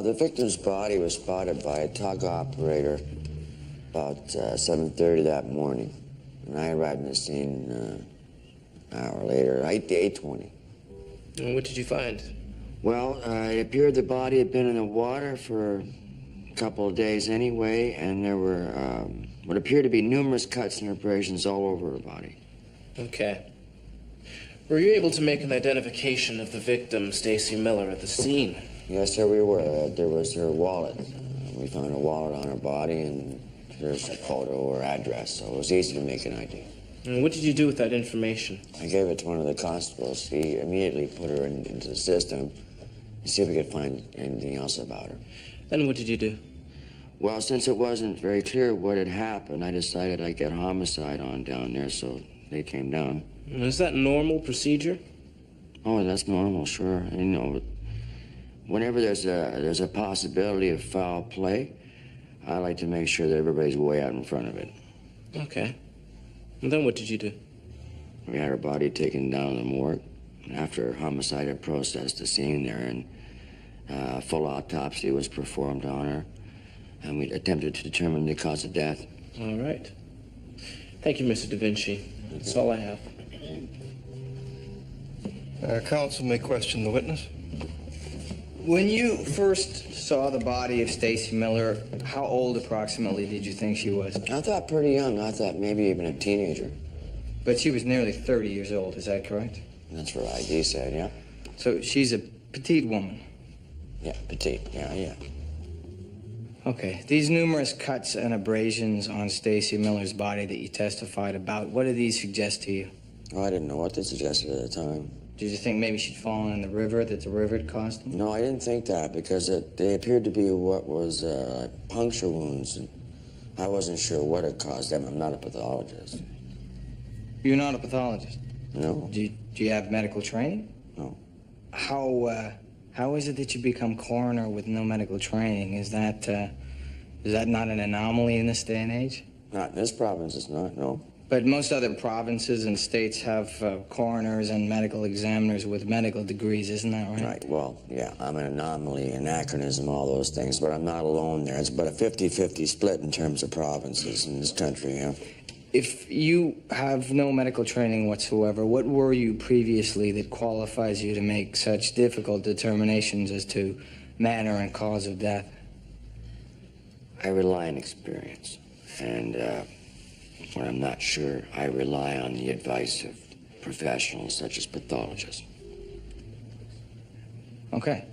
The victim's body was spotted by a tug operator about 7:30 that morning. And I arrived on the scene an hour later, 8:20. And what did you find? Well, it appeared the body had been in the water for a couple of days anyway, and there were what appeared to be numerous cuts and abrasions all over her body. Okay. Were you able to make an identification of the victim, Stacy Miller, at the scene? Yes, sir, we were. There was her wallet. We found a wallet on her body, and there's a photo or address, so it was easy to make an ID. And what did you do with that information? I gave it to one of the constables. He immediately put her into the system to see if we could find anything else about her. Then what did you do? Well, since it wasn't very clear what had happened, I decided I'd get homicide on down there, so they came down. Is that normal procedure? Oh, that's normal, sure. You know, whenever there's a possibility of foul play, I like to make sure that everybody's way out in front of it. Okay. And then what did you do? We had her body taken down to the morgue. After homicide had processed the scene there, and a full autopsy was performed on her, and we attempted to determine the cause of death. All right. Thank you, Mr. Da Vinci. That's all I have. Counsel may question the witness. When you first saw the body of Stacy Miller, how old approximately did you think she was? I thought pretty young. I thought maybe even a teenager. But she was nearly 30 years old, is that correct? That's what ID said, yeah. So she's a petite woman? Yeah, petite, yeah. Okay. These numerous cuts and abrasions on Stacy Miller's body that you testified about, what do these suggest to you? Oh, I didn't know what they suggested at the time. Did you think maybe she'd fallen in the river, that the river had caused them? No, I didn't think that, because they appeared to be what was like puncture wounds, and I wasn't sure what had caused them. I'm not a pathologist. You're not a pathologist? No. Do you have medical training? No. How is it that you become coroner with no medical training? Is that not an anomaly in this day and age? Not in this province, it's not, no. But most other provinces and states have coroners and medical examiners with medical degrees, isn't that right? Right, well, yeah, I'm an anomaly, anachronism, all those things, but I'm not alone there. It's about a 50-50 split in terms of provinces in this country, yeah. If you have no medical training whatsoever, what were you previously that qualifies you to make such difficult determinations as to manner and cause of death? I rely on experience, and when I'm not sure, I rely on the advice of professionals such as pathologists. Okay.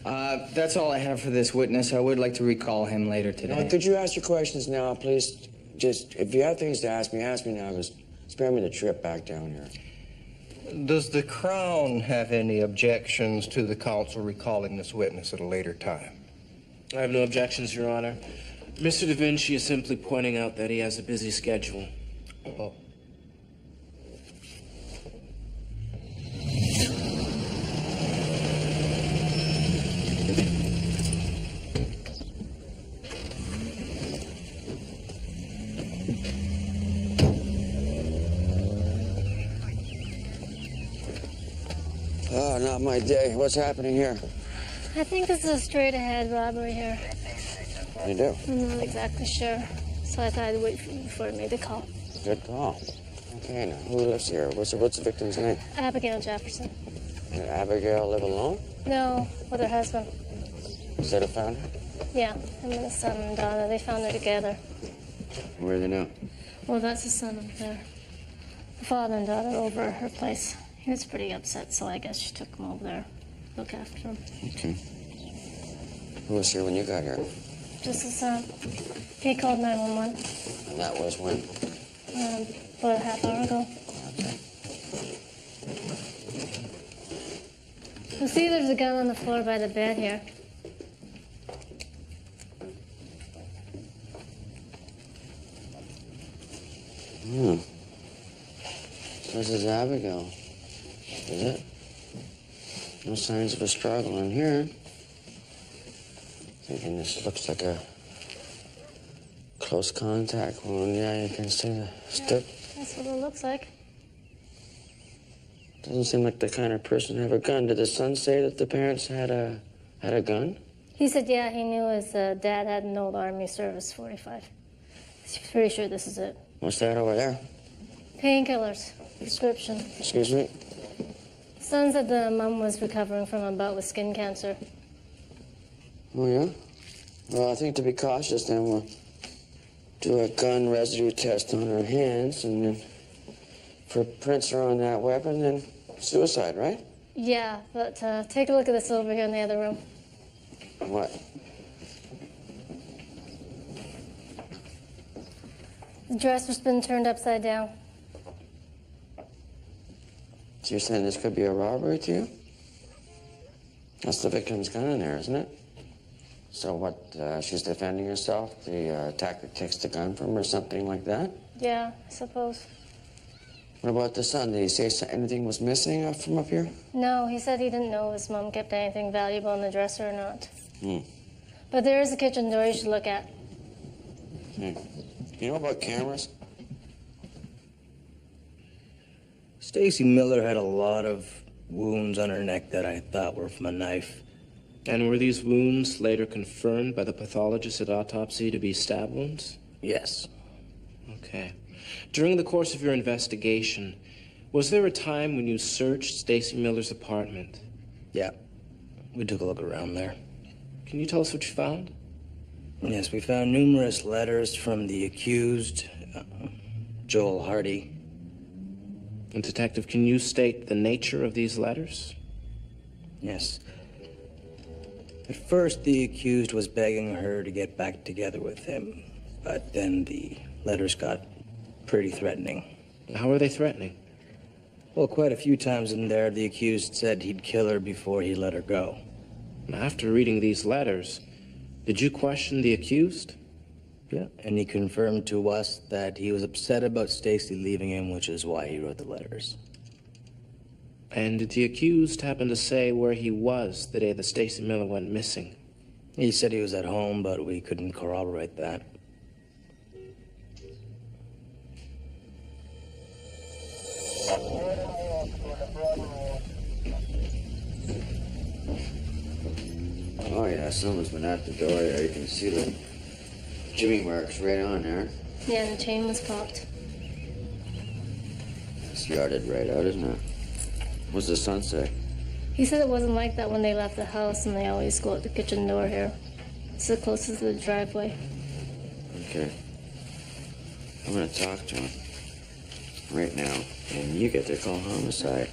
That's all I have for this witness. I would like to recall him later today. Could you ask your questions now, please? Just, if you have things to ask me now, because spare me the trip back down here. Does the Crown have any objections to the counsel recalling this witness at a later time? I have no objections, Your Honor. Mr. Da Vinci is simply pointing out that he has a busy schedule. Oh. Oh, not my day. What's happening here? I think this is a straight-ahead robbery here. You do? I'm not exactly sure, so I thought I'd wait for you before I made the call. Good call. Okay, now, who lives here? What's the victim's name? Abigail Jefferson. Did Abigail live alone? No, with her husband. Is that a found her? Yeah, him and his son and daughter, they found her together. Where are they now? Well, that's his son up there. The father and daughter over at her place. He was pretty upset, so I guess she took him over there. Look after him. Okay. Who was here when you got here? Just his son. He called 911. And that was when? About a half hour ago. Okay. You see there's a gun on the floor by the bed here. This is Abigail. Is it? No signs of a struggle in here. Thinking this looks like a close contact wound. Yeah, you can see the stick. That's what it looks like. Doesn't seem like the kind of person to have a gun. Did the son say that the parents had a gun? He said, yeah, he knew his dad had an old Army Service 45. He's pretty sure this is it. What's that over there? Painkillers. Prescription. Excuse me? Son said the mom was recovering from a bout with skin cancer. Oh, yeah? Well, I think to be cautious, then we'll do a gun residue test on her hands, and then if her prints are on that weapon, then suicide, right? Yeah, but take a look at this over here in the other room. What? The dresser's been turned upside down. So you're saying this could be a robbery to you? That's the victim's gun in there, isn't it? So what, she's defending herself? The attacker takes the gun from her or something like that? Yeah, I suppose. What about the son? Did he say anything was missing from up here? No, he said he didn't know if his mom kept anything valuable in the dresser or not. Hmm. But there is a kitchen door you should look at. You know about cameras? Stacy Miller had a lot of wounds on her neck that I thought were from a knife. And were these wounds later confirmed by the pathologist at autopsy to be stab wounds? Yes. Okay. During the course of your investigation, was there a time when you searched Stacy Miller's apartment? Yeah. We took a look around there. Can you tell us what you found? Yes, we found numerous letters from the accused, Joel Hardy. And Detective, can you state the nature of these letters? Yes. At first, the accused was begging her to get back together with him, but then the letters got pretty threatening. How are they threatening? Well, quite a few times in there, the accused said he'd kill her before he let her go. After reading these letters, did you question the accused? Yeah, and he confirmed to us that he was upset about Stacy leaving him, which is why he wrote the letters. And did the accused happen to say where he was the day that Stacy Miller went missing? He said he was at home, but we couldn't corroborate that. Oh, yeah, someone's been at the door there. You can see the jimmy marks right on there. Yeah, and the chain was popped. It's yarded right out, isn't it? What's the son say? He said it wasn't like that when they left the house, and they always go out the kitchen door here. It's the closest to the driveway. Okay. I'm gonna talk to him right now, and you get to call homicide.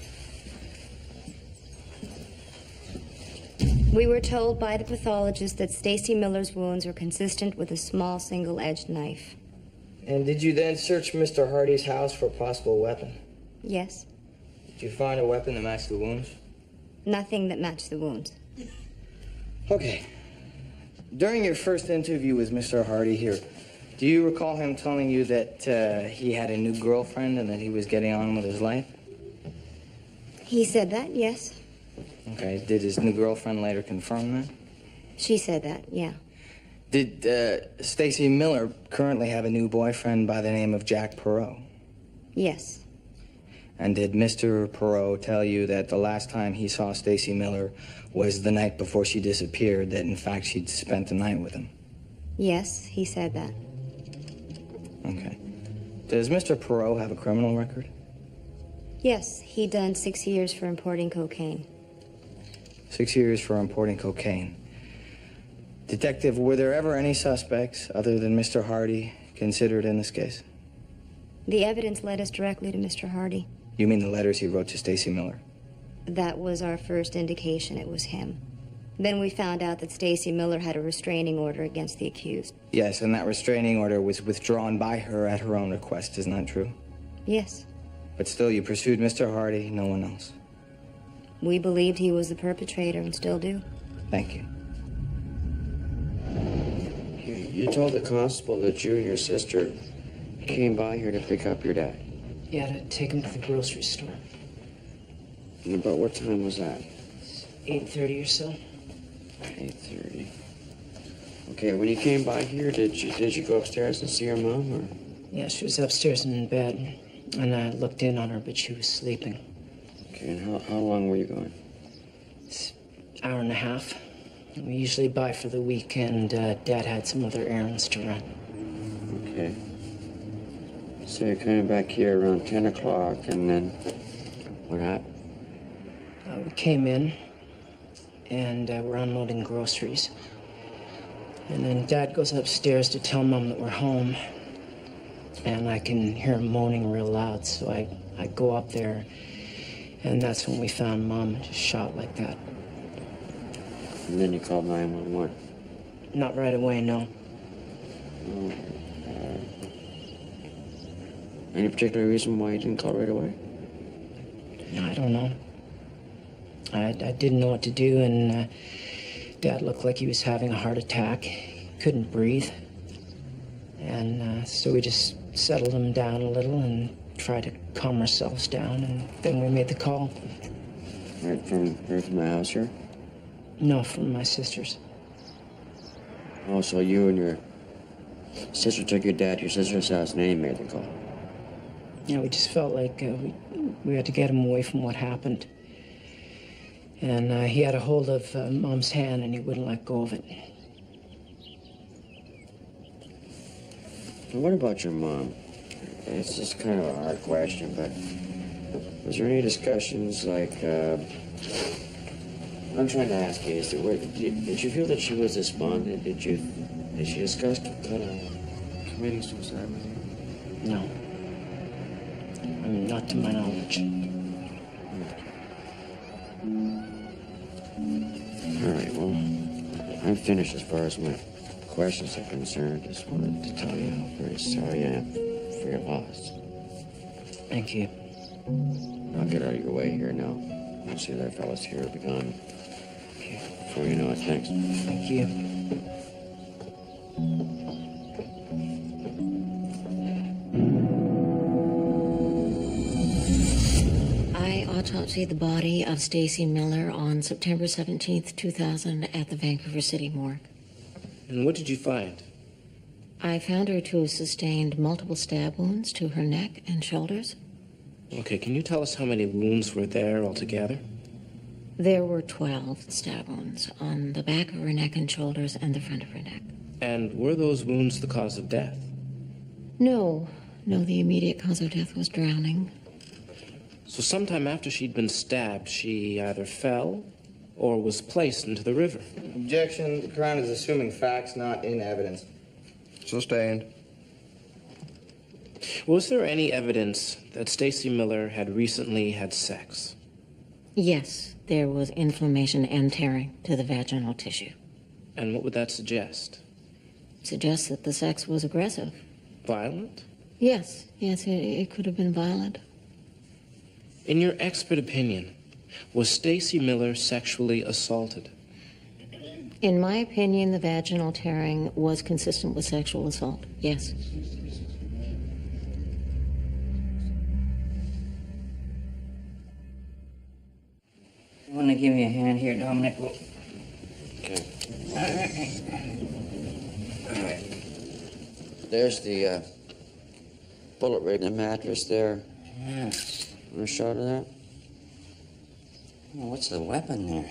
We were told by the pathologist that Stacy Miller's wounds were consistent with a small single-edged knife. And did you then search Mr. Hardy's house for a possible weapon? Yes. Did you find a weapon that matched the wounds? Nothing that matched the wounds. Okay. During your first interview with Mr. Hardy here, do you recall him telling you that he had a new girlfriend and that he was getting on with his life? He said that, yes. Okay. Did his new girlfriend later confirm that? She said that, yeah. Did Stacy Miller currently have a new boyfriend by the name of Jack Perot? Yes. And did Mr. Perot tell you that the last time he saw Stacy Miller was the night before she disappeared, that in fact she'd spent the night with him? Yes, he said that. Okay. Does Mr. Perot have a criminal record? Yes, he done 6 years for importing cocaine. 6 years for importing cocaine. Detective, were there ever any suspects other than Mr. Hardy considered in this case? The evidence led us directly to Mr. Hardy. You mean the letters he wrote to Stacy Miller? That was our first indication it was him. Then we found out that Stacy Miller had a restraining order against the accused. Yes, and that restraining order was withdrawn by her at her own request, isn't that true? Yes. But still, you pursued Mr. Hardy, no one else. We believed he was the perpetrator and still do. Thank you. You told the constable that you and your sister came by here to pick up your dad. Yeah, to take him to the grocery store. And about what time was that? 8:30 or so. 8:30. Okay, when you came by here, did you go upstairs and see your mom, or? Yeah, she was upstairs and in bed, and I looked in on her, but she was sleeping. Okay, and how long were you gone? It's an hour and a half. We usually buy for the weekend. Dad had some other errands to run. Okay. So you're coming back here around 10 o'clock, and then what happened? We came in, and we're unloading groceries. And then Dad goes upstairs to tell Mom that we're home. And I can hear him moaning real loud, so I go up there, and that's when we found Mom just shot like that. And then you called 911. Not right away, no. Any particular reason why you didn't call right away? I don't know. I didn't know what to do, and Dad looked like he was having a heart attack. Couldn't breathe. And so we just settled him down a little and tried to calm ourselves down, and then we made the call. Right from the house here? No, from my sister's. Oh, so you and your sister took your dad to your sister's house and then you made the call? Yeah, we just felt like we had to get him away from what happened. And he had a hold of Mom's hand and he wouldn't let go of it. What about your mom? It's just kind of a hard question, but was there any discussions like, I'm trying to ask you, did you feel that she was despondent? Did she discuss committing suicide with you? No. I mean, not to my knowledge. All right, well, I'm finished as far as my questions are concerned. Just wanted to tell you how very sorry I am for your loss. Thank you. I'll get out of your way here now. I'll see the other fellas here will be gone. Before you know it, thanks. Thank you. I autopsied the body of Stacy Miller on September 17th, 2000 at the Vancouver City Morgue. And what did you find? I found her to have sustained multiple stab wounds to her neck and shoulders. Okay, can you tell us how many wounds were there altogether? There were 12 stab wounds on the back of her neck and shoulders and the front of her neck. And were those wounds the cause of death? No, the immediate cause of death was drowning. So sometime after she'd been stabbed, she either fell or was placed into the river. Objection. The Crown is assuming facts not in evidence. Sustained. Was there any evidence that Stacy Miller had recently had sex? Yes, there was inflammation and tearing to the vaginal tissue. And what would that suggest? Suggests that the sex was aggressive. Violent? Yes, it could have been violent. In your expert opinion, was Stacy Miller sexually assaulted? In my opinion, the vaginal tearing was consistent with sexual assault, yes. You want to give me a hand here, Dominic? Okay. All right. There's the bullet right in the mattress there. Yeah. Want a shot of that? Oh, what's the weapon there?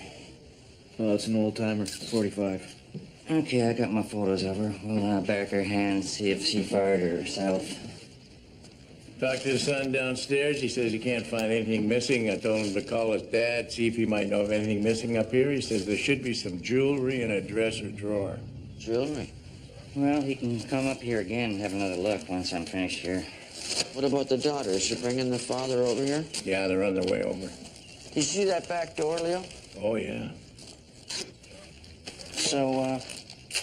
Oh, it's an old-timer, 45. Okay, I got my photos of her. We'll back her hands, see if she fired herself. Talked to his son downstairs. He says he can't find anything missing. I told him to call his dad, see if he might know of anything missing up here. He says there should be some jewelry in a dresser drawer. Jewelry? Well, he can come up here again and have another look once I'm finished here. What about the daughter? Is she bringing the father over here? Yeah, they're on their way over. Did you see that back door, Leo? Oh, yeah. So,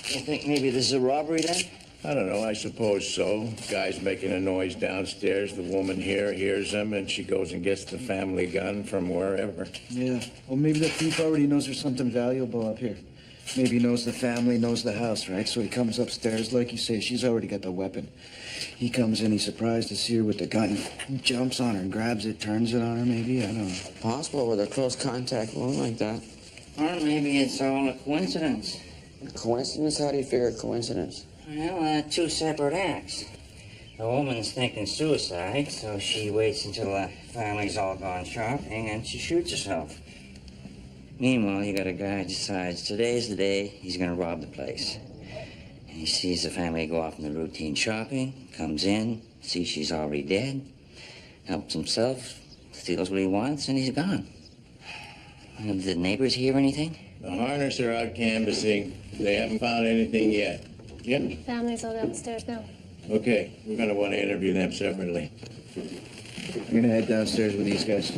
you think maybe this is a robbery then? I don't know. I suppose so. Guy's making a noise downstairs. The woman here hears him, and she goes and gets the family gun from wherever. Yeah. Well, maybe the thief already knows there's something valuable up here. Maybe he knows the family, knows the house, right? So he comes upstairs, like you say, she's already got the weapon. He comes in, he's surprised to see her with the gun. He jumps on her and grabs it, turns it on her, maybe, I don't know. Possible with a close contact wound like that. Or maybe it's all a coincidence. Coincidence? How do you figure coincidence? Well, two separate acts. The woman's thinking suicide, so she waits until the family's all gone shopping and she shoots herself. Meanwhile, you got a guy who decides today's the day he's gonna rob the place. And he sees the family go off on the routine shopping, comes in, sees she's already dead, helps himself, steals what he wants, and he's gone. Did the neighbors hear anything? The Harness are out canvassing. They haven't found anything yet. Yep. Family's all downstairs now. Okay, we're gonna want to interview them separately. I'm gonna head downstairs with these guys.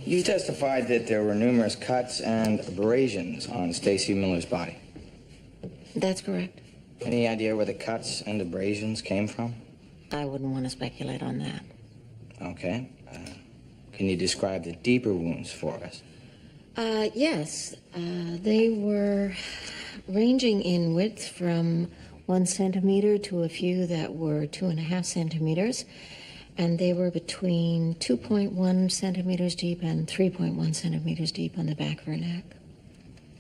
You testified that there were numerous cuts and abrasions on Stacy Miller's body. That's correct. Any idea where the cuts and abrasions came from? I wouldn't want to speculate on that. Okay. Can you describe the deeper wounds for us? Yes. They were ranging in width from 1 centimeter to a few that were 2.5 centimeters. And they were between 2.1 centimeters deep and 3.1 centimeters deep on the back of her neck.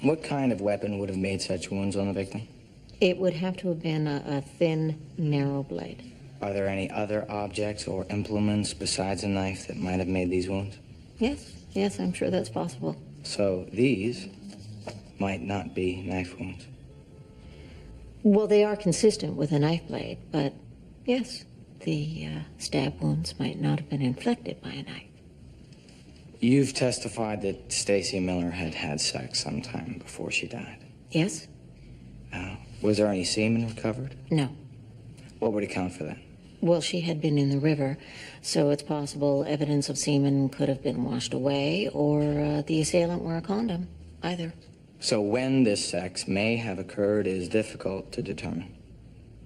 What kind of weapon would have made such wounds on the victim? It would have to have been a thin, narrow blade. Are there any other objects or implements besides a knife that might have made these wounds? Yes, I'm sure that's possible. So these might not be knife wounds. Well, they are consistent with a knife blade, but yes, the stab wounds might not have been inflicted by a knife. You've testified that Stacy Miller had had sex sometime before she died. Yes? Was there any semen recovered? No. What would account for that? Well, she had been in the river, so it's possible evidence of semen could have been washed away, or the assailant wore a condom, either. So when this sex may have occurred is difficult to determine.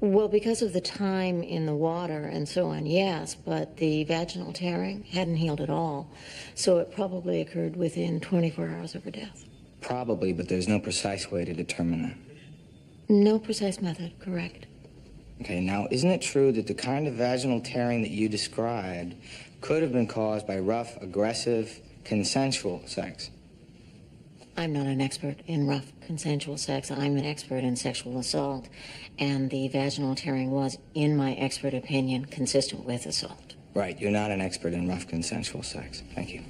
Well, because of the time in the water and so on, yes, but the vaginal tearing hadn't healed at all, so it probably occurred within 24 hours of her death. Probably, but there's no precise way to determine that. No precise method, correct. Okay, now, isn't it true that the kind of vaginal tearing that you described could have been caused by rough, aggressive, consensual sex? I'm not an expert in rough, consensual sex. I'm an expert in sexual assault, and the vaginal tearing was, in my expert opinion, consistent with assault. Right, you're not an expert in rough, consensual sex. Thank you.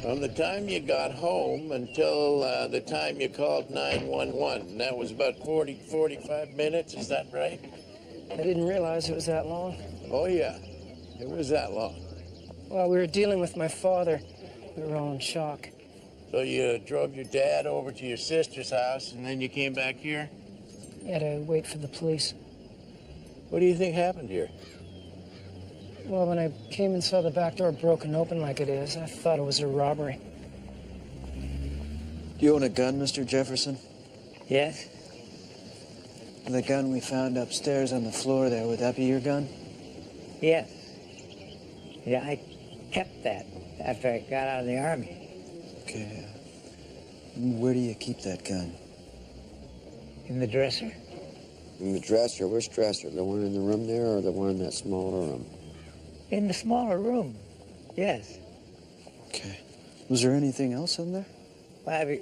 From the time you got home until the time you called 911, that was about 45 minutes, is that right? I didn't realize it was that long. Oh, yeah. It was that long. Well, we were dealing with my father. We were all in shock. So you drove your dad over to your sister's house, and then you came back here? We had to wait for the police. What do you think happened here? Well, when I came and saw the back door broken open like it is, I thought it was a robbery. Do you own a gun, Mr. Jefferson? Yes? The gun we found upstairs on the floor there, would that be your gun? Yes. Yeah, I kept that after I got out of the Army. Okay. Where do you keep that gun? In the dresser. In the dresser? Which dresser? The one in the room there or the one in that smaller room? In the smaller room, yes. Okay. Was there anything else in there? Well,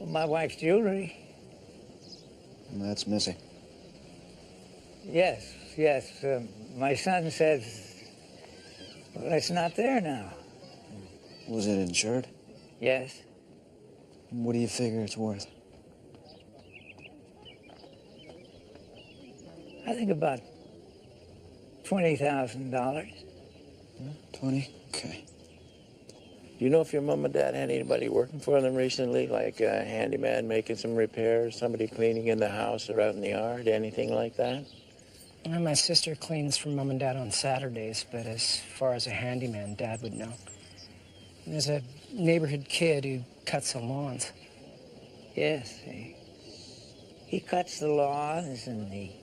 my wife's jewelry. That's missing. Yes. My son says, well, it's not there now. Was it insured? Yes. What do you figure it's worth? I think about $20,000. 20? Okay. Do you know if your mom and dad had anybody working for them recently, like a handyman making some repairs, somebody cleaning in the house or out in the yard, anything like that? Well, my sister cleans for Mom and Dad on Saturdays, but as far as a handyman, Dad would know. There's a neighborhood kid who cuts the lawns. Yes. He cuts the lawns and he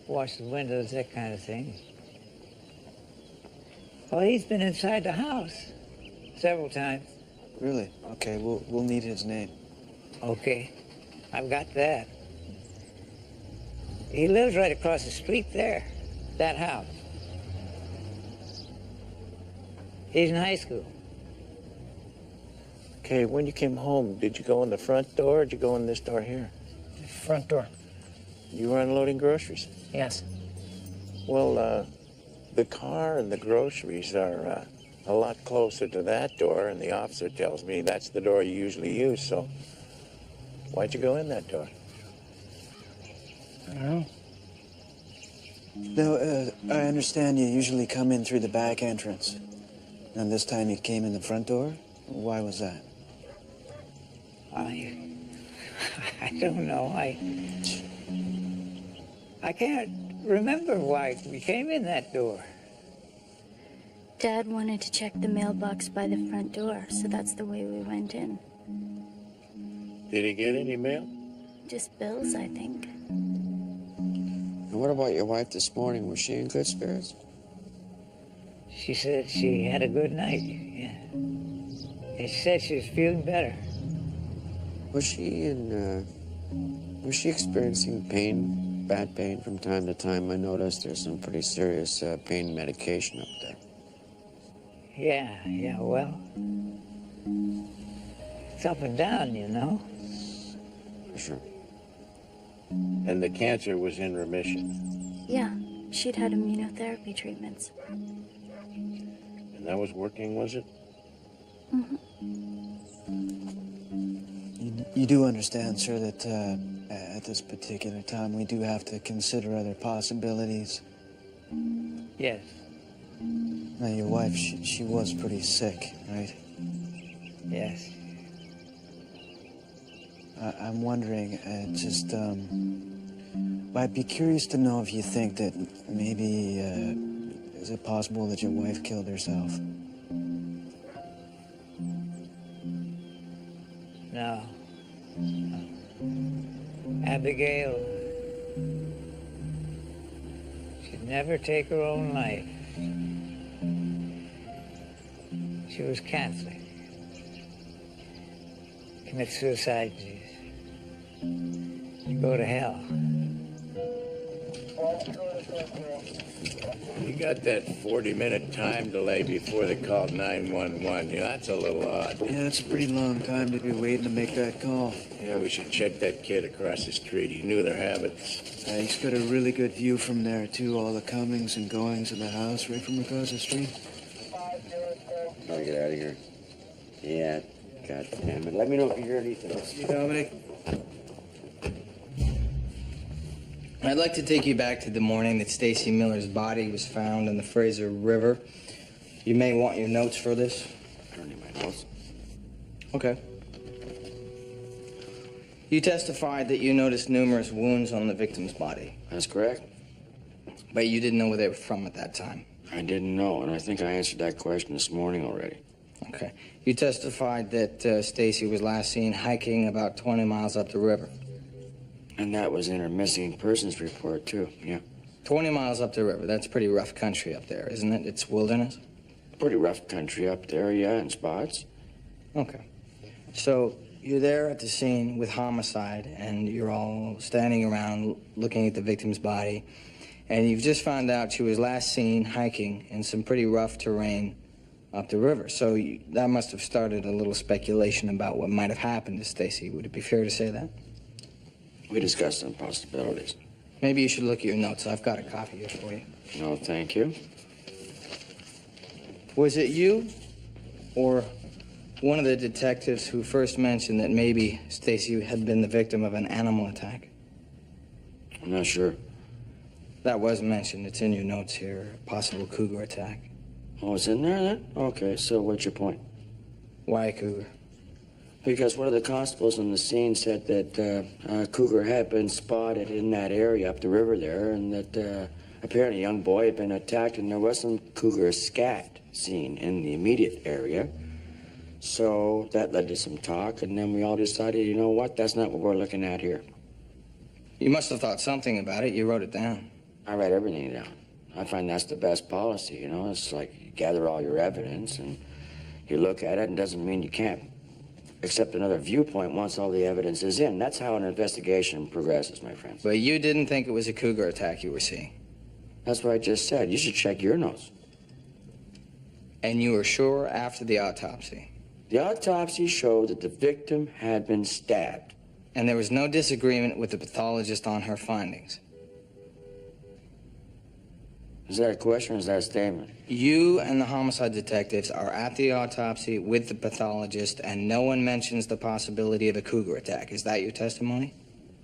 washes the windows, that kind of thing. Well, he's been inside the house several times. Really? Okay, we'll need his name. Okay, I've got that. He lives right across the street there, that house. He's in high school. Okay, when you came home, did you go in the front door or did you go in this door here? Front door. You were unloading groceries? Yes. Well, The car and the groceries are a lot closer to that door, and the officer tells me that's the door you usually use, so why'd you go in that door? I don't know. No, I understand you usually come in through the back entrance. And this time you came in the front door? Why was that? I don't know. I can't remember why we came in that door. Dad wanted to check the mailbox by the front door, so that's the way we went in. Did he get any mail? Just bills, I think. And what about your wife this morning? Was she in good spirits? She said she had a good night, yeah. And she said she was feeling better. Was she experiencing pain, bad pain from time to time? I noticed there's some pretty serious pain medication up there. Yeah, well, it's up and down, you know. Sure. And the cancer was in remission. Yeah, she'd had immunotherapy treatments. And that was working, was it? Mm-hmm. You do understand, sir, that at this particular time we do have to consider other possibilities. Yes. Now, your wife, she was pretty sick, right? Yes. I'm wondering, I'd be curious to know if you think that maybe, is it possible that your wife killed herself? No. Abigail, she'd never take her own life. She was Catholic. Commit suicide, she'd go to hell. You got that 40-minute time delay before they called 911. Yeah, that's a little odd. Yeah, that's a pretty long time to be waiting to make that call. Yeah, we should check that kid across the street. He knew their habits. He's got a really good view from there, too. All the comings and goings in the house right from across the street. Gotta get out of here. Yeah, God damn it. Let me know if you hear anything. See you, Dominic. I'd like to take you back to the morning that Stacy Miller's body was found in the Fraser River. You may want your notes for this. I don't need my notes. Okay. You testified that you noticed numerous wounds on the victim's body. That's correct. But you didn't know where they were from at that time. I didn't know, and I think I answered that question this morning already. Okay. You testified that Stacy was last seen hiking about 20 miles up the river. And that was in her missing persons report, too, yeah. 20 miles up the river. That's pretty rough country up there, isn't it? It's wilderness? Pretty rough country up there, yeah, in spots. Okay. So you're there at the scene with homicide, and you're all standing around looking at the victim's body, and you've just found out she was last seen hiking in some pretty rough terrain up the river. So that must have started a little speculation about what might have happened to Stacy. Would it be fair to say that? We discussed some possibilities. Maybe you should look at your notes. I've got a copy here for you. No, thank you. Was it you or one of the detectives who first mentioned that maybe Stacy had been the victim of an animal attack? I'm not sure. That was mentioned. It's in your notes here. A possible cougar attack. Oh, it's in there then? Okay, so what's your point? Why a cougar? Because one of the constables on the scene said that a cougar had been spotted in that area up the river there, and that apparently a young boy had been attacked, and there was some cougar scat seen in the immediate area. So that led to some talk, and then we all decided, you know what, that's not what we're looking at here. You must have thought something about it. You wrote it down. I write everything down. I find that's the best policy, you know? It's like you gather all your evidence, and you look at it, and it doesn't mean you can't accept another viewpoint once all the evidence is in. That's how an investigation progresses, my friends. But you didn't think it was a cougar attack you were seeing? That's what I just said. You should check your notes. And you were sure after the autopsy? The autopsy showed that the victim had been stabbed. And there was no disagreement with the pathologist on her findings? Is that a question or is that a statement? You and the homicide detectives are at the autopsy with the pathologist, and no one mentions the possibility of a cougar attack. Is that your testimony?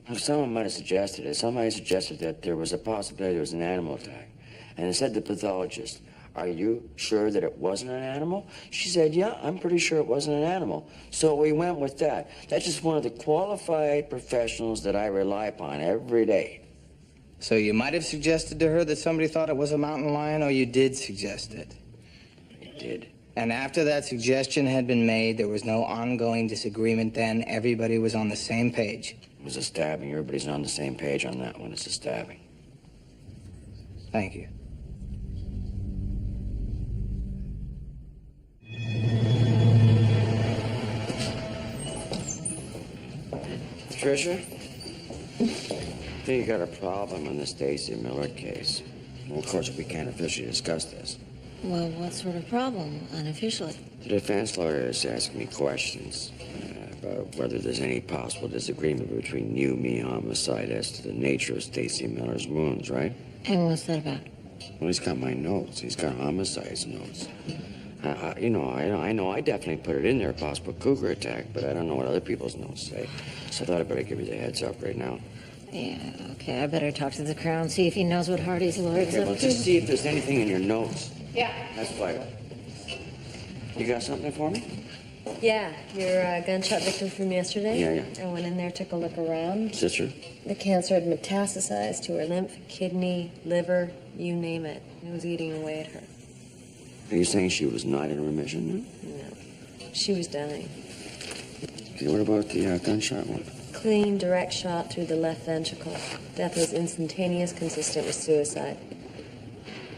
Well, someone might have suggested it. Somebody suggested that there was a possibility there was an animal attack. And it said to the pathologist, "Are you sure that it wasn't an animal?" She said, "Yeah, I'm pretty sure it wasn't an animal." So we went with that. That's just one of the qualified professionals that I rely upon every day. So you might have suggested to her that somebody thought it was a mountain lion, or you did suggest it? I did. And after that suggestion had been made, there was no ongoing disagreement then? Everybody was on the same page? It was a stabbing. Everybody's on the same page on that one. It's a stabbing. Thank you. Patricia? I think you got a problem in the Stacy Miller case. Well, of course, we can't officially discuss this. Well, what sort of problem, unofficially? The defense lawyer is asking me questions about whether there's any possible disagreement between you, me, homicide as to the nature of Stacy Miller's wounds, right? And what's that about? Well, he's got my notes. He's got homicide's notes. I know I definitely put it in there, a possible cougar attack, but I don't know what other people's notes say. So I thought I'd better give you the heads up right now. Yeah, okay, I better talk to the Crown, see if he knows what Hardy's lawyer's Okay, up well, to. just see if there's anything in your notes. Yeah. That's vital. You got something for me? Yeah, your gunshot victim from yesterday? Yeah. I went in there, took a look around. Sister? The cancer had metastasized to her lymph, kidney, liver, you name it. It was eating away at her. Are you saying she was not in remission? No. She was dying. Okay, what about the gunshot one? Clean, direct shot through the left ventricle. Death was instantaneous, consistent with suicide.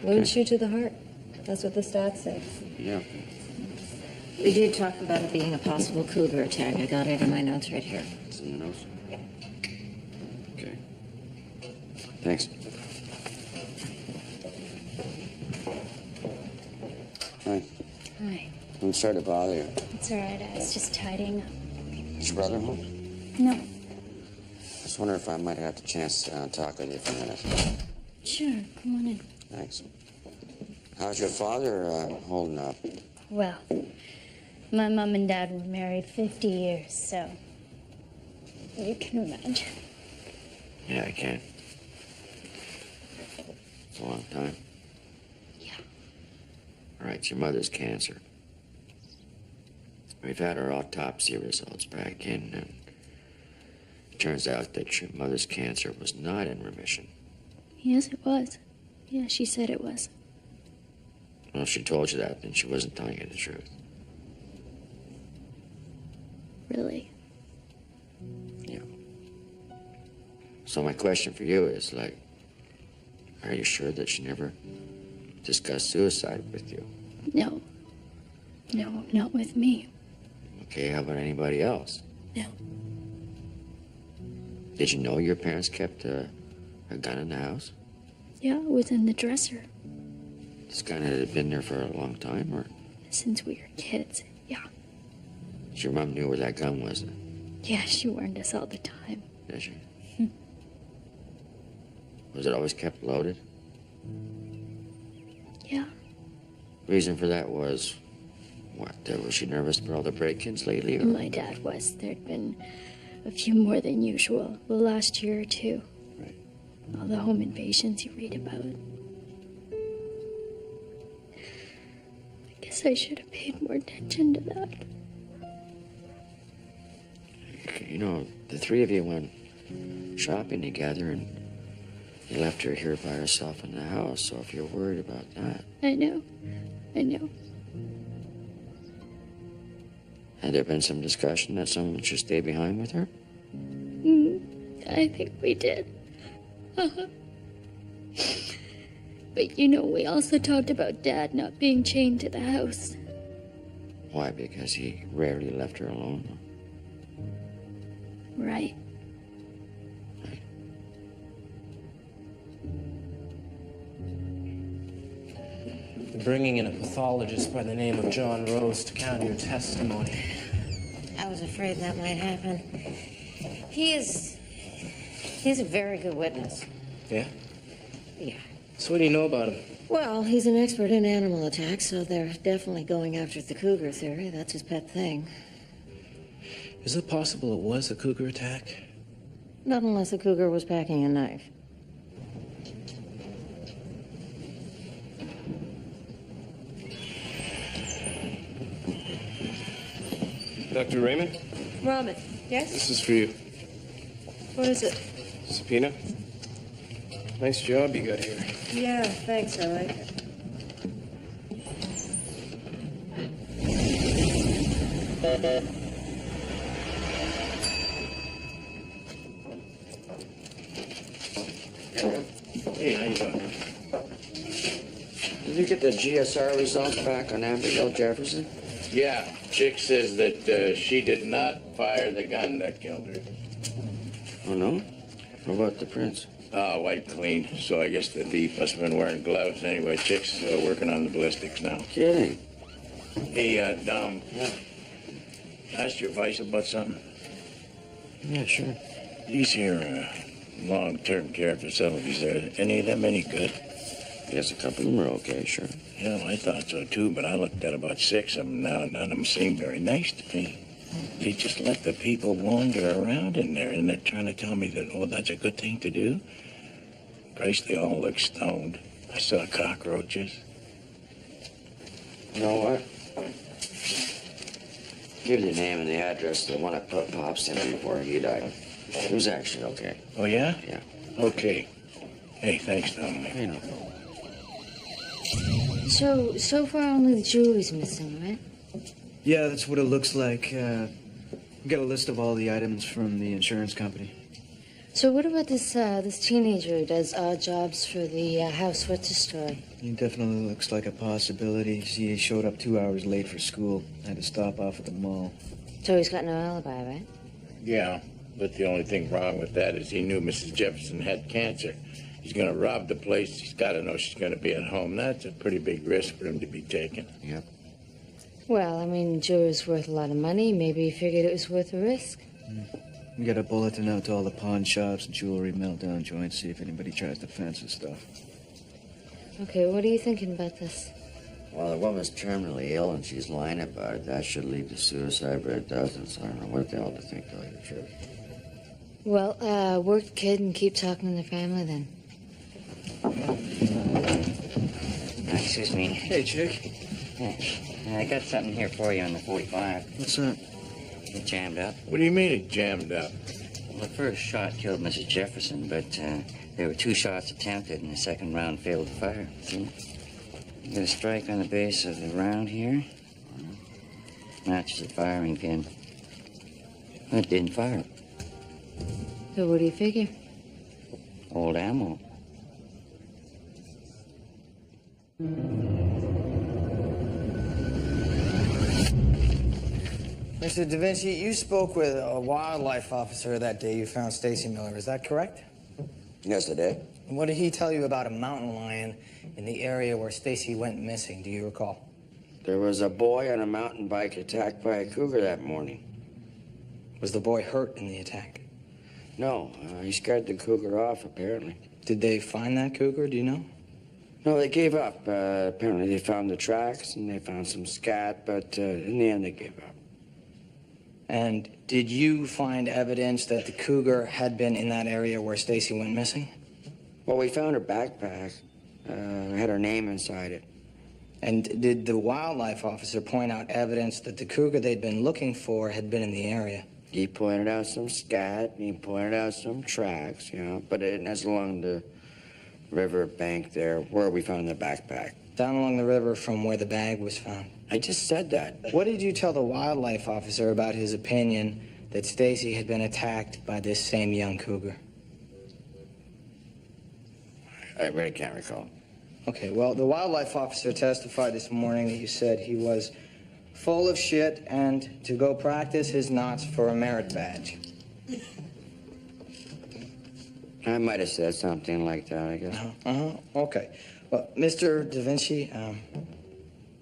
Wound shoot to the heart. That's what the stats say. Yeah. We did talk about it being a possible cougar attack. I got it in my notes right here. It's in the notes? Okay. Thanks. Hi. Hi. I'm sorry to bother you. It's all right. I was just tidying up. Is your brother home? No. I just wonder if I might have the chance to talk with you for a minute. Sure. Come on in. Thanks. How's your father holding up? Well, my mom and dad were married 50 years, so you can imagine. Yeah, I can. It's a long time. Yeah. All right, your mother's cancer. We've had our autopsy results back in, and it turns out that your mother's cancer was not in remission. Yes, it was. Yeah, she said it was. Well, if she told you that, then she wasn't telling you the truth. Really? Yeah. So my question for you is, like, are you sure that she never discussed suicide with you? No. No, not with me. Okay, how about anybody else? No. Did you know your parents kept a gun in the house? Yeah, it was in the dresser. This gun had been there for a long time, or? Since we were kids, yeah. Your mom knew where that gun was? Yeah, she warned us all the time. Did she? Was it always kept loaded? Yeah. Reason for that was, what? Was she nervous about all the break-ins lately? Or? My dad was. There'd been a few more than usual the last year or two. Right. All the home invasions you read about. I guess I should have paid more attention to that. You know, the three of you went shopping together, and you left her here by herself in the house, so if you're worried about that... I know. Had there been some discussion that someone should stay behind with her? I think we did. But you know, we also talked about Dad not being chained to the house. Why? Because he rarely left her alone? Right. Bringing in a pathologist by the name of John Rose to counter your testimony. I was afraid that might happen. He's a very good witness. Yeah? Yeah. So what do you know about him? Well, he's an expert in animal attacks, so they're definitely going after the cougar theory. That's his pet thing. Is it possible it was a cougar attack? Not unless the cougar was packing a knife. Dr. Raymond? Robin, yes? This is for you. What is it? Subpoena. Nice job you got here. Yeah, thanks, I like it. Hey, how you doing? Did you get the GSR results back on Abigail Jefferson? Yeah, Chick says that she did not fire the gun that killed her. Oh, no? What about the prints? Oh, white clean. So I guess the thief must have been wearing gloves. Anyway, Chick's working on the ballistics now. Kidding. Hey, Dom. Yeah. Asked your advice about something? Yeah, sure. These here long-term care facilities, are any of them any good? Yes, a couple of them are okay, sure. Yeah, well, I thought so too, but I looked at about 6 of them now, and none of them seem very nice to me. They just let the people wander around in there, and they're trying to tell me that, oh, that's a good thing to do. Christ, they all look stoned. I saw cockroaches. You know what? Give the name and the address of the one I put Pops in before he died. He was actually okay. Oh, yeah? Yeah. Okay. Hey, thanks, Dominic. Hey, no. So far only the jewelry's missing, right? Yeah, that's what it looks like. We got a list of all the items from the insurance company. So what about this teenager who does odd jobs for the House What's the Story? He definitely looks like a possibility. See, he showed up 2 hours late for school. Had to stop off at the mall. So he's got no alibi, right? Yeah, but the only thing wrong with that is he knew Mrs. Jefferson had cancer. He's going to rob the place. He's got to know she's going to be at home. That's a pretty big risk for him to be taking. Yep. Well, I mean, jewelry's worth a lot of money. Maybe he figured it was worth the risk. We got a bulletin out to all the pawn shops and jewelry meltdown joints, see if anybody tries to fence his stuff. Okay, what are you thinking about this? Well, the woman's terminally ill and she's lying about it. That should lead to suicide, but it doesn't, so I don't know what the hell to think, to tell you the truth. Well, work the kid and keep talking to the family then. Excuse me. Hey, Chick. Yeah, I got something here for you on the 45. What's that? It jammed up. What do you mean it jammed up? Well, the first shot killed Mrs. Jefferson, but there were 2 shots attempted, and the second round failed to fire. See? You got a strike on the base of the round here. Matches the firing pin. It didn't fire. So what do you figure? Old ammo. Mr. Da Vinci, you spoke with a wildlife officer that day you found Stacy Miller. Is that correct? Yes, I did. And what did he tell you about a mountain lion in the area where Stacy went missing? Do you recall? There was a boy on a mountain bike attacked by a cougar that morning. Was the boy hurt in the attack? No, he scared the cougar off, apparently. Did they find that cougar? Do you know? No, they gave up. Apparently they found the tracks and they found some scat, but in the end they gave up. And did you find evidence that the cougar had been in that area where Stacy went missing? Well, we found her backpack. It had her name inside it. And did the wildlife officer point out evidence that the cougar they'd been looking for had been in the area? He pointed out some scat, and he pointed out some tracks, you know, but that's along the river bank there where we found the backpack. Down along the river from where the bag was found. I just said that. What did you tell the wildlife officer about his opinion that Stacy had been attacked by this same young cougar? I really can't recall. Okay, well, the wildlife officer testified this morning that you said he was full of shit and to go practice his knots for a merit badge. I might have said something like that, I guess. Okay. Well, Mr. Da Vinci,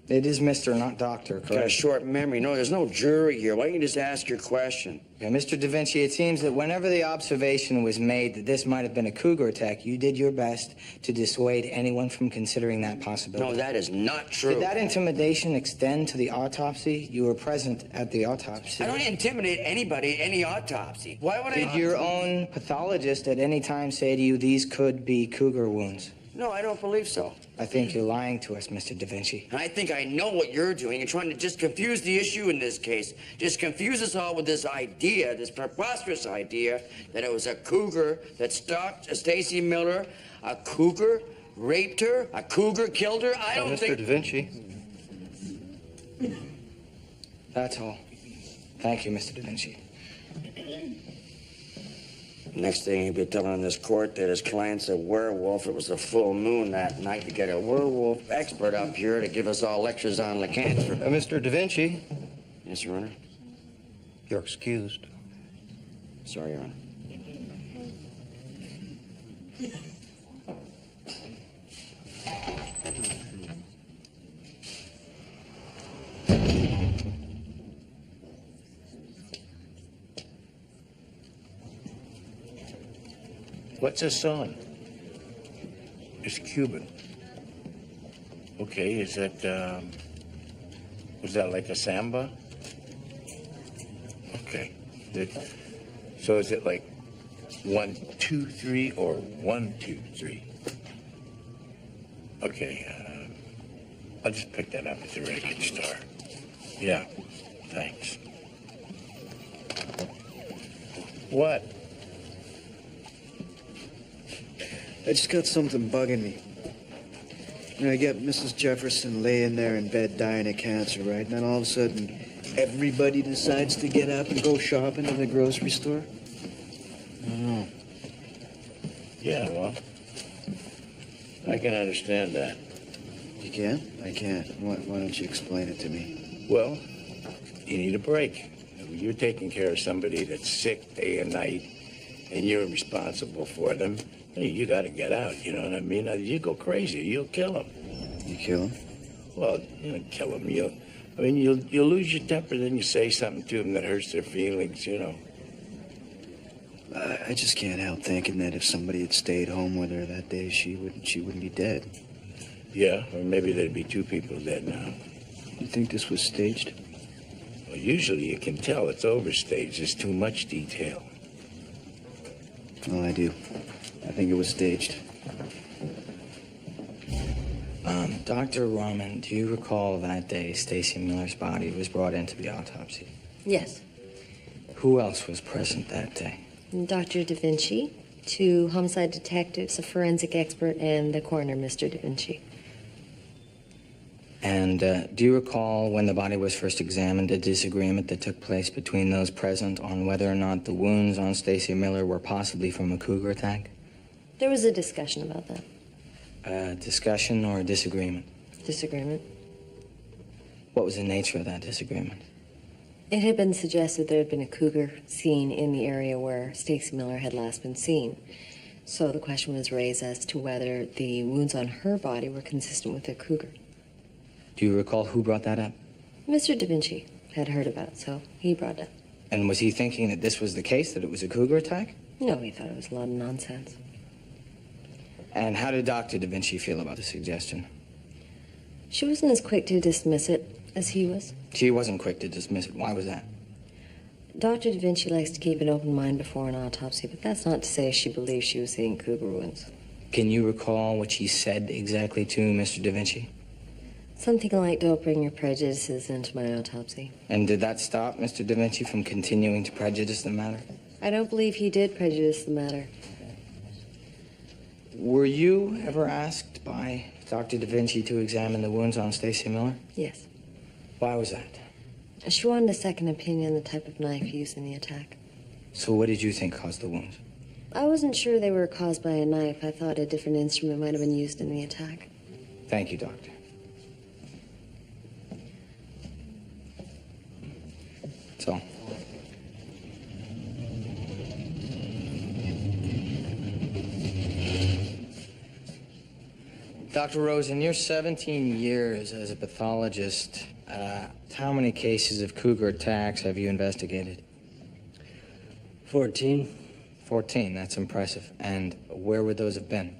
It is Mr., not Doctor, correct? Got a short memory. No, there's no jury here. Why don't you just ask your question? Yeah, Mr. Da Vinci, it seems that whenever the observation was made that this might have been a cougar attack, you did your best to dissuade anyone from considering that possibility. No, that is not true. Did that intimidation extend to the autopsy? You were present at the autopsy. I don't intimidate anybody, any autopsy. Why would I? Did your own pathologist at any time say to you these could be cougar wounds? No, I don't believe so. I think you're lying to us, Mr. Da Vinci. I think I know what you're doing. You're trying to just confuse the issue in this case. Just confuse us all with this idea, this preposterous idea, that it was a cougar that stalked Stacy Miller. A cougar raped her. A cougar killed her. I don't think... Mr. Da Vinci. That's all. Thank you, Mr. Da Vinci. Next thing, he'll be telling this court that his client's a werewolf. It was a full moon that night to get a werewolf expert up here to give us all lectures on lycanthropy. Mr. Da Vinci. Yes, Your Honor? You're excused. Sorry, Your Honor. What's this song? It's Cuban. Okay, is that, was that like a samba? Okay. So is it like 1, 2, 3 or 1, 2, 3? Okay, I'll just pick that up at the record store. Yeah, thanks. What? I just got something bugging me. And I get Mrs. Jefferson laying there in bed dying of cancer, right? And then all of a sudden, everybody decides to get up and go shopping in the grocery store? I don't know. Yeah, well, I can understand that. You can? I can't. Why don't you explain it to me? Well, you need a break. You're taking care of somebody that's sick day and night, and you're responsible for them. Hey, you got to get out, you know what I mean? You go crazy, you'll kill them. You kill him? Well, you don't kill them. You'll lose your temper, then you say something to them that hurts their feelings, you know. I just can't help thinking that if somebody had stayed home with her that day, she wouldn't be dead. Yeah, or maybe there'd be 2 people dead now. You think this was staged? Well, usually you can tell it's overstaged. There's too much detail. Oh, I do. I think it was staged. Dr. Rahman, do you recall that day Stacy Miller's body was brought into the autopsy? Yes. Who else was present that day? Dr. Da Vinci, 2 homicide detectives, a forensic expert, and the coroner, Mr. Da Vinci. And do you recall when the body was first examined, a disagreement that took place between those present on whether or not the wounds on Stacy Miller were possibly from a cougar attack? There was a discussion about that. Discussion or disagreement? Disagreement. What was the nature of that disagreement? It had been suggested there had been a cougar seen in the area where Stacy Miller had last been seen. So the question was raised as to whether the wounds on her body were consistent with a cougar. Do you recall who brought that up? Mr. Da Vinci had heard about it, so he brought it up. And was he thinking that this was the case, that it was a cougar attack? No, he thought it was a lot of nonsense. And how did Dr. Da Vinci feel about the suggestion? She wasn't as quick to dismiss it as he was. She wasn't quick to dismiss it. Why was that? Dr. Da Vinci likes to keep an open mind before an autopsy, but that's not to say she believed she was seeing cougar wounds. Can you recall what she said exactly to Mr. Da Vinci? Something like, don't bring your prejudices into my autopsy. And did that stop Mr. Da Vinci from continuing to prejudice the matter? I don't believe he did prejudice the matter. Were you ever asked by Dr. Da Vinci to examine the wounds on Stacy Miller? Yes. Why was that? She wanted a second opinion on the type of knife used in the attack. So what did you think caused the wounds? I wasn't sure they were caused by a knife. I thought a different instrument might have been used in the attack. Thank you, Doctor. So. Dr. Rose, in your 17 years as a pathologist, how many cases of cougar attacks have you investigated? 14. 14, that's impressive. And where would those have been?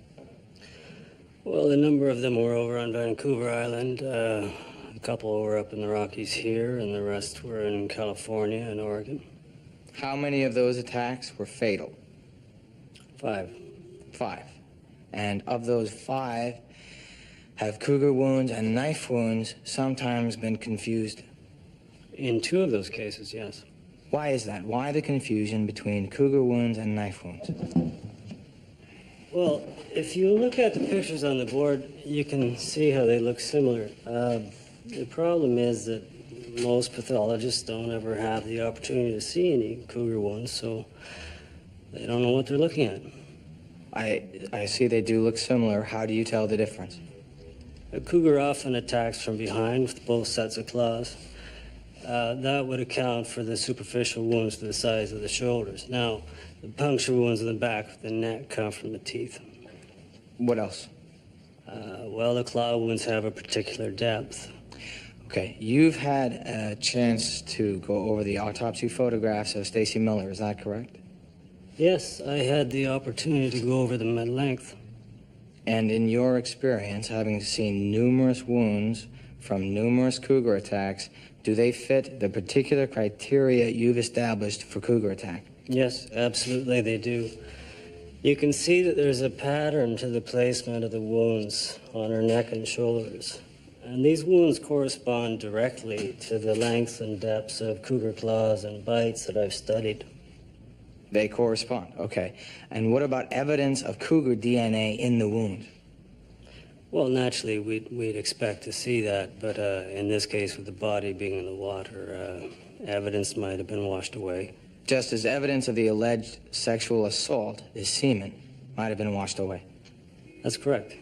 Well, a number of them were over on Vancouver Island. A couple were up in the Rockies here, and the rest were in California and Oregon. How many of those attacks were fatal? 5. 5. And of those 5, have cougar wounds and knife wounds sometimes been confused? In 2 of those cases, yes. Why is that? Why the confusion between cougar wounds and knife wounds? Well, if you look at the pictures on the board, you can see how they look similar. The problem is that most pathologists don't ever have the opportunity to see any cougar wounds, so they don't know what they're looking at. I see they do look similar. How do you tell the difference? A cougar often attacks from behind with both sets of claws. That would account for the superficial wounds to the sides of the shoulders. Now, the puncture wounds in the back of the neck come from the teeth. What else? Well, the claw wounds have a particular depth. Okay, you've had a chance to go over the autopsy photographs of Stacy Miller, is that correct? Yes, I had the opportunity to go over them at length. And in your experience, having seen numerous wounds from numerous cougar attacks, do they fit the particular criteria you've established for cougar attack? Yes, absolutely they do. You can see that there's a pattern to the placement of the wounds on her neck and shoulders. And these wounds correspond directly to the lengths and depths of cougar claws and bites that I've studied. They correspond, okay. And what about evidence of cougar DNA in the wound? Well, naturally, we'd expect to see that, but in this case, with the body being in the water, evidence might have been washed away. Just as evidence of the alleged sexual assault, the semen, might have been washed away. That's correct.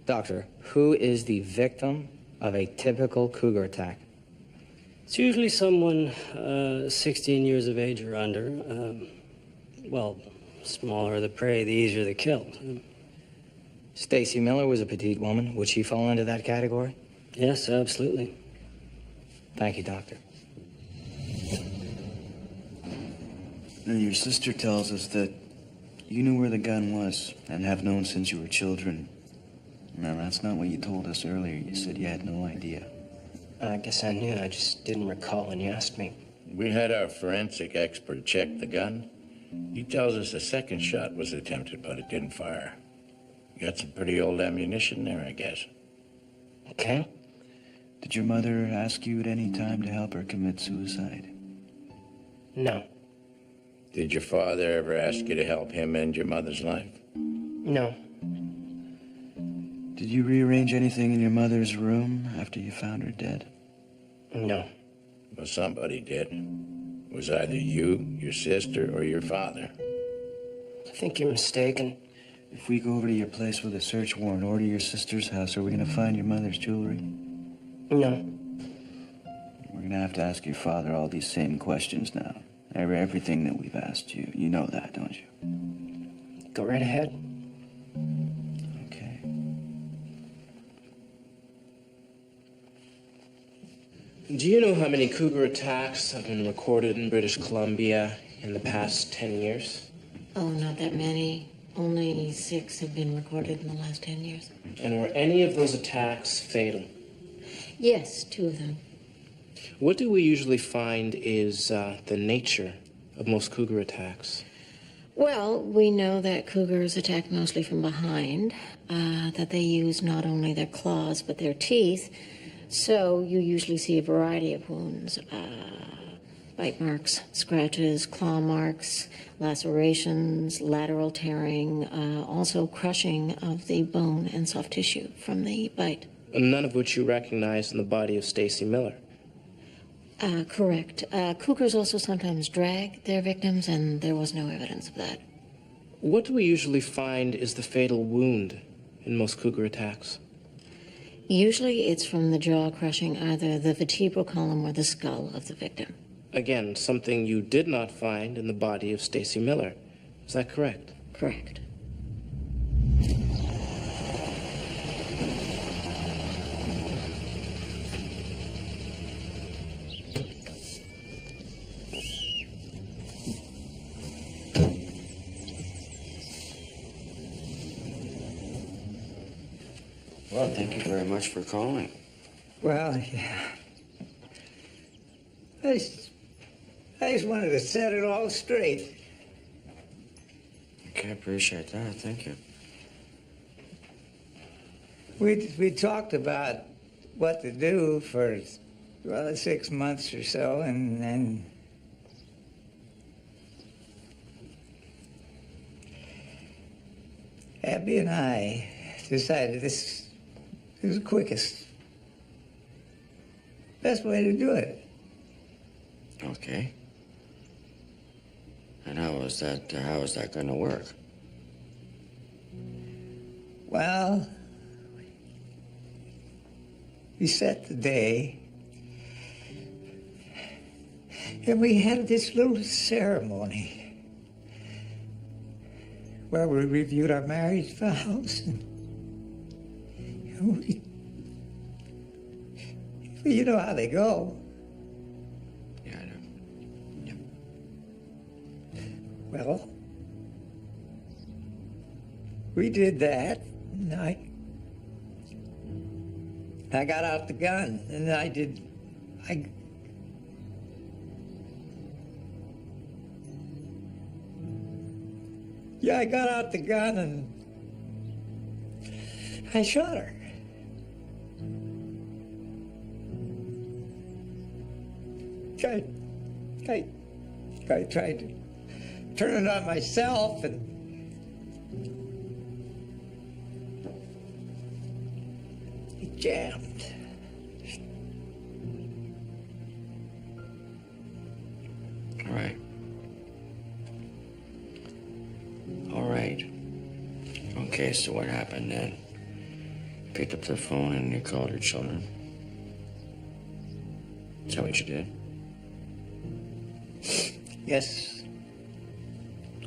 Doctor, who is the victim of a typical cougar attack? It's usually someone 16 years of age or under. Well, smaller the prey, the easier the kill. Stacy Miller was a petite woman. Would she fall into that category? Yes, absolutely. Thank you, Doctor. Now, your sister tells us that you knew where the gun was and have known since you were children. No, that's not what you told us earlier. You said you had no idea. I guess I knew. I just didn't recall when you asked me. We had our forensic expert check the gun. He tells us a second shot was attempted, but it didn't fire. You got some pretty old ammunition there, I guess. Okay. Did your mother ask you at any time to help her commit suicide? No. Did your father ever ask you to help him end your mother's life? No. Did you rearrange anything in your mother's room after you found her dead? No. Well, somebody did. It was either you, your sister, or your father. I think you're mistaken. If we go over to your place with a search warrant or to your sister's house, are we going to find your mother's jewelry? No. We're going to have to ask your father all these same questions now. Everything that we've asked you. You know that, don't you? Go right ahead. Okay. Do you know how many cougar attacks have been recorded in British Columbia in the past 10 years? Oh, not that many. Only 6 have been recorded in the last 10 years. And were any of those attacks fatal? Yes, 2 of them. What do we usually find is the nature of most cougar attacks? Well, we know that cougars attack mostly from behind, that they use not only their claws but their teeth. So you usually see a variety of wounds. Bite marks, scratches, claw marks, lacerations, lateral tearing, also crushing of the bone and soft tissue from the bite. None of which you recognize in the body of Stacy Miller. Correct. Cougars also sometimes drag their victims, and there was no evidence of that. What do we usually find is the fatal wound in most cougar attacks? Usually it's from the jaw crushing either the vertebral column or the skull of the victim. Again, something you did not find in the body of Stacy Miller. Is that correct? Correct. Well, thank you very much for calling. Well, yeah. I just wanted to set it all straight. Okay, appreciate that. Thank you. We talked about what to do for, well, 6 months or so, and then Abby and I decided this is the quickest, best way to do it. Okay. And how is that going to work? Well, we set the day, and we had this little ceremony where we reviewed our marriage vows. And you know how they go. Yeah, I know. Yep. Well, we did that, and I got out the gun, and I got out the gun, and I shot her. I tried to turn it on myself, and it jammed. All right. All right. Okay, so what happened then? You picked up the phone and you called your children. Is that what you did? Yes.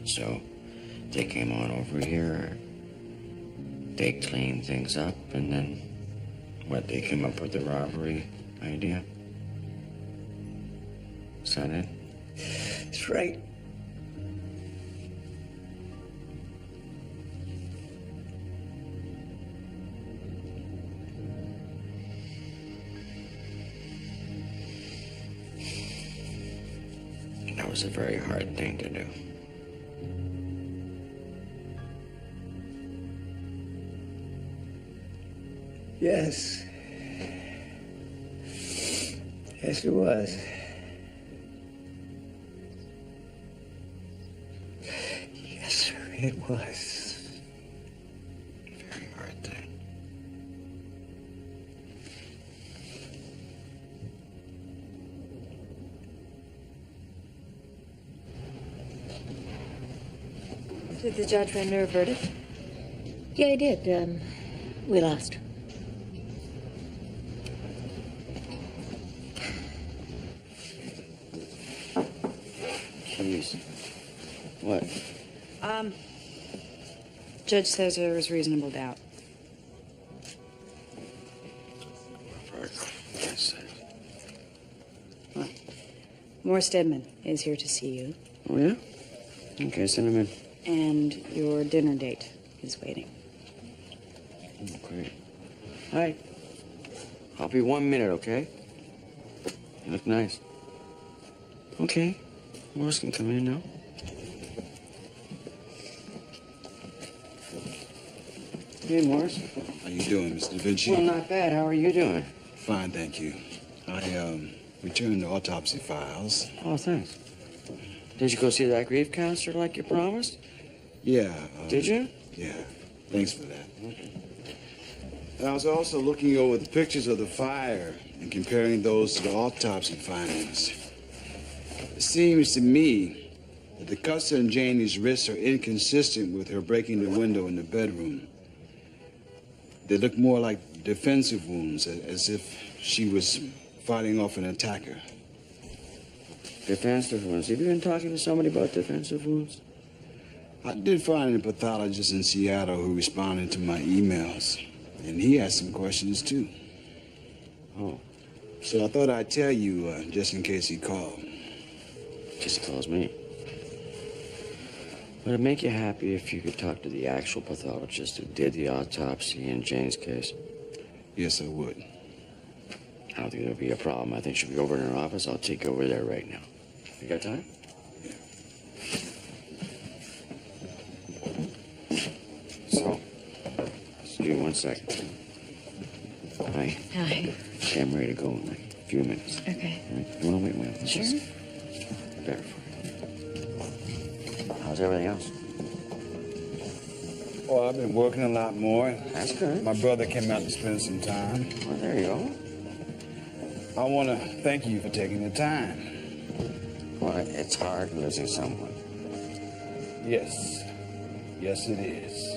So they came on over here. They cleaned things up, and then what? They came up with the robbery idea. Is that it? That's right. That was a very hard thing to do. Yes. Yes, it was. Yes, sir, it was. Very hard thing. Did the judge render a verdict? Yeah, I did. We lost. Jeez. What? Judge says there was reasonable doubt. Well, Morris Stedman is here to see you. Oh, yeah? Okay, send him in. And your dinner date is waiting. Oh, great. Hi. I'll be 1 minute, okay? You look nice. Okay. Morris can come in now. Hey, Morris. How you doing, Mr. Vinci? Well, not bad. How are you doing? Fine, thank you. I returned the autopsy files. Oh, thanks. Did you go see that grief counselor like you promised? Yeah. Did you? Yeah. Thanks for that. I was also looking over the pictures of the fire and comparing those to the autopsy findings. It seems to me that the cuts on Janie's wrists are inconsistent with her breaking the window in the bedroom. They look more like defensive wounds, as if she was fighting off an attacker. Defensive wounds. Have you been talking to somebody about defensive wounds? I did find a pathologist in Seattle who responded to my emails, and he had some questions, too. Oh. So I thought I'd tell you, just in case he called. In case he calls me. Would it make you happy if you could talk to the actual pathologist who did the autopsy in Jane's case? Yes, I would. I don't think there'll be a problem. I think she'll be over in her office. I'll take you over there right now. You got time? So, just give me 1 second. Hi. Hi. Okay, I'm ready to go in like a few minutes. Okay. All right? You want to wait in my office? Sure. Better for you. How's everything else? Well, I've been working a lot more. That's good. My brother came out to spend some time. Well, there you go. I want to thank you for taking the time. Well, it's hard losing someone. Yes. Yes, it is.